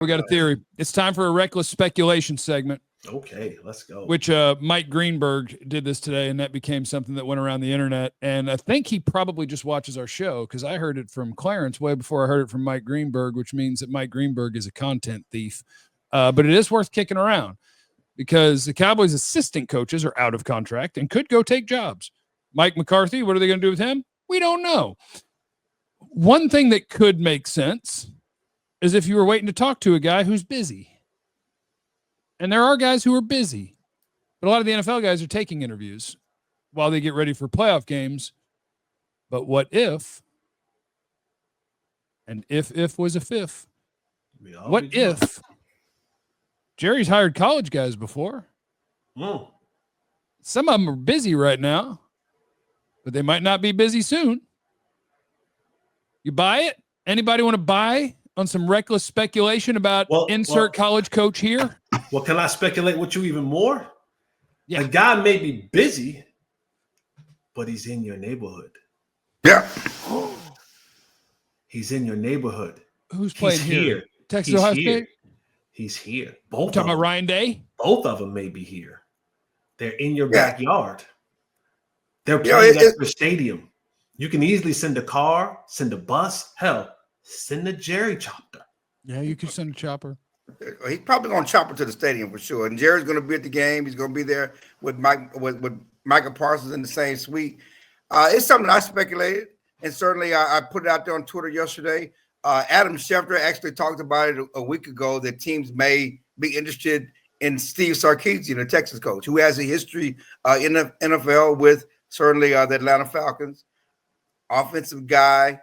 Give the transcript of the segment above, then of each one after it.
We got a theory. It's time for a reckless speculation segment. Okay, let's go. Which Mike Greenberg did this today, and that became something that went around the internet. And I think he probably just watches our show because I heard it from Clarence way before I heard it from Mike Greenberg, which means that Mike Greenberg is a content thief. But it is worth kicking around because the Cowboys' assistant coaches are out of contract and could go take jobs. Mike McCarthy, what are they going to do with him? We don't know. One thing that could make sense is if you were waiting to talk to a guy who's busy. And there are guys who are busy, but a lot of the NFL guys are taking interviews while they get ready for playoff games. But what if, and if was a fifth, what if Jerry's hired college guys before? Some of them are busy right now, but they might not be busy soon. You buy it? Anybody want to buy on some reckless speculation about insert college coach here? Well, can I speculate with you even more? Yeah. The guy may be busy, but he's in your neighborhood. Yeah. He's in your neighborhood. Who's playing here? Texas Ohio State? He's here. Both talking about Ryan Day? Both of them may be here. They're in your backyard. They're playing at the stadium. You can easily send a car, send a bus. Hell, send a Jerry chopper. Yeah, you could send a chopper. He's probably going to chopper to the stadium for sure. And Jerry's going to be at the game. He's going to be there with Michael Parsons in the same suite. It's something I speculated, and certainly I put it out there on Twitter yesterday. Adam Schefter actually talked about it a week ago that teams may be interested in Steve Sarkisian, the Texas coach, who has a history in the NFL with certainly the Atlanta Falcons. Offensive guy.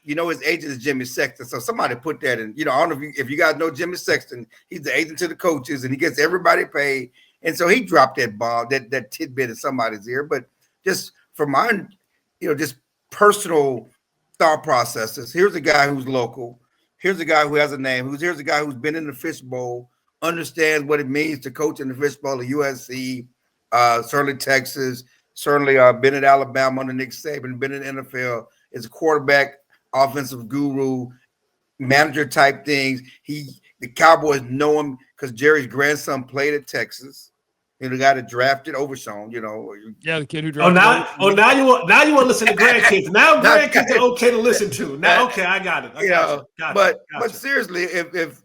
His agent is Jimmy Sexton. So somebody put that in. I don't know if you guys know Jimmy Sexton. He's the agent to the coaches, and he gets everybody paid. And so he dropped that bomb, that tidbit in somebody's ear. But just for my, just personal thought processes, here's a guy who's local. Here's a guy who has a name. Here's a guy who's been in the fishbowl, understands what it means to coach in the fishbowl at USC, certainly Texas, certainly been at Alabama under Nick Saban, been in the NFL, is a quarterback, offensive guru, manager type things. The Cowboys know him because Jerry's grandson played at Texas. The guy that drafted Overshawn, Yeah, the kid who drafted. Now you want to listen to grandkids. Now grandkids are okay to listen to. Now, okay, I got it. But seriously, if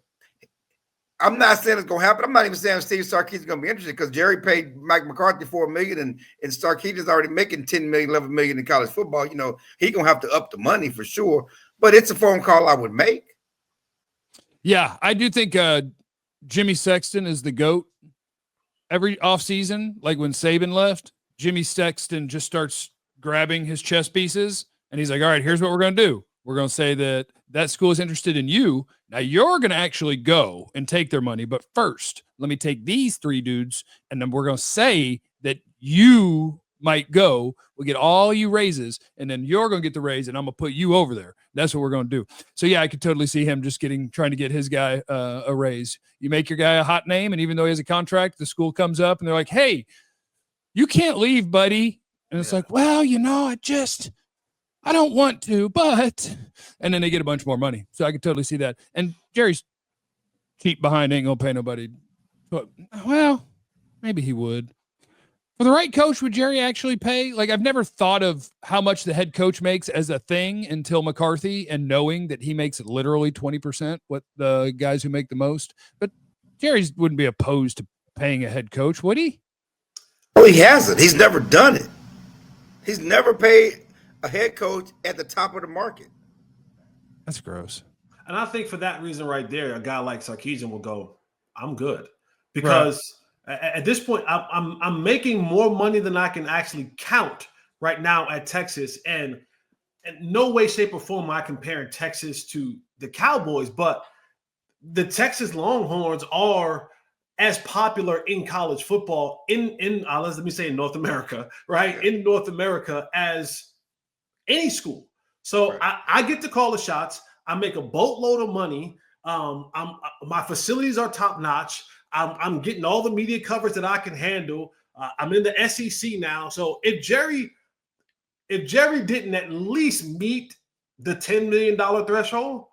I'm not saying it's going to happen, I'm not even saying Steve Sarkisian is going to be interested because Jerry paid Mike McCarthy $4 million, and Sarkisian's already making $10 million, $11 million in college football. He's going to have to up the money for sure. But it's a phone call I would make. Yeah, I do think Jimmy Sexton is the GOAT. Every offseason, like when Saban left, Jimmy Sexton just starts grabbing his chess pieces, and he's like, all right, here's what we're going to do. We're going to say that school is interested in you. Now you're going to actually go and take their money. But first, let me take these three dudes, and then we're going to say that you might go. We'll get all you raises, and then you're going to get the raise, and I'm going to put you over there. That's what we're going to do. So, yeah, I could totally see him just trying to get his guy a raise. You make your guy a hot name, and even though he has a contract, the school comes up, and they're like, hey, you can't leave, buddy. And it's like, well, I don't want to, but – and then they get a bunch more money. So I could totally see that. And Jerry's cheap behind, ain't going to pay nobody. But, well, maybe he would. For the right coach, would Jerry actually pay? Like, I've never thought of how much the head coach makes as a thing until McCarthy, and knowing that he makes literally 20% what the guys who make the most. But Jerry wouldn't be opposed to paying a head coach, would he? Well, he hasn't. He's never done it. He's never paid a head coach at the top of the market. That's gross. And I think for that reason right there, a guy like Sarkisian will go, I'm good. Because at this point, I'm making more money than I can actually count right now at Texas. And in no way, shape, or form am I comparing Texas to the Cowboys, but the Texas Longhorns are as popular in college football in let me say in North America, right? In North America as any school. So I get to call the shots. I make a boatload of money. My facilities are top notch. I'm getting all the media coverage that I can handle. I'm in the SEC now. So if Jerry didn't at least meet the $10 million threshold,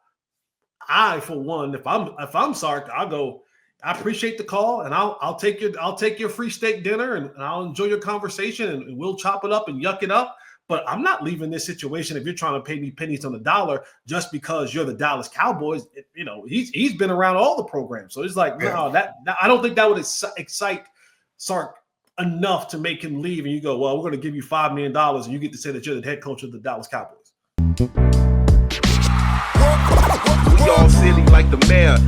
I, for one, if I'm Sark, I'll go. I appreciate the call, and I'll take your free steak dinner, and I'll enjoy your conversation, and we'll chop it up and yuck it up. But I'm not leaving this situation if you're trying to pay me pennies on the dollar just because you're the Dallas Cowboys. He's been around all the programs, so it's like, no, that I don't think that would excite Sark enough to make him leave. And you go, well, we're going to give you $5 million, and you get to say that you're the head coach of the Dallas Cowboys. We all silly like the mayor.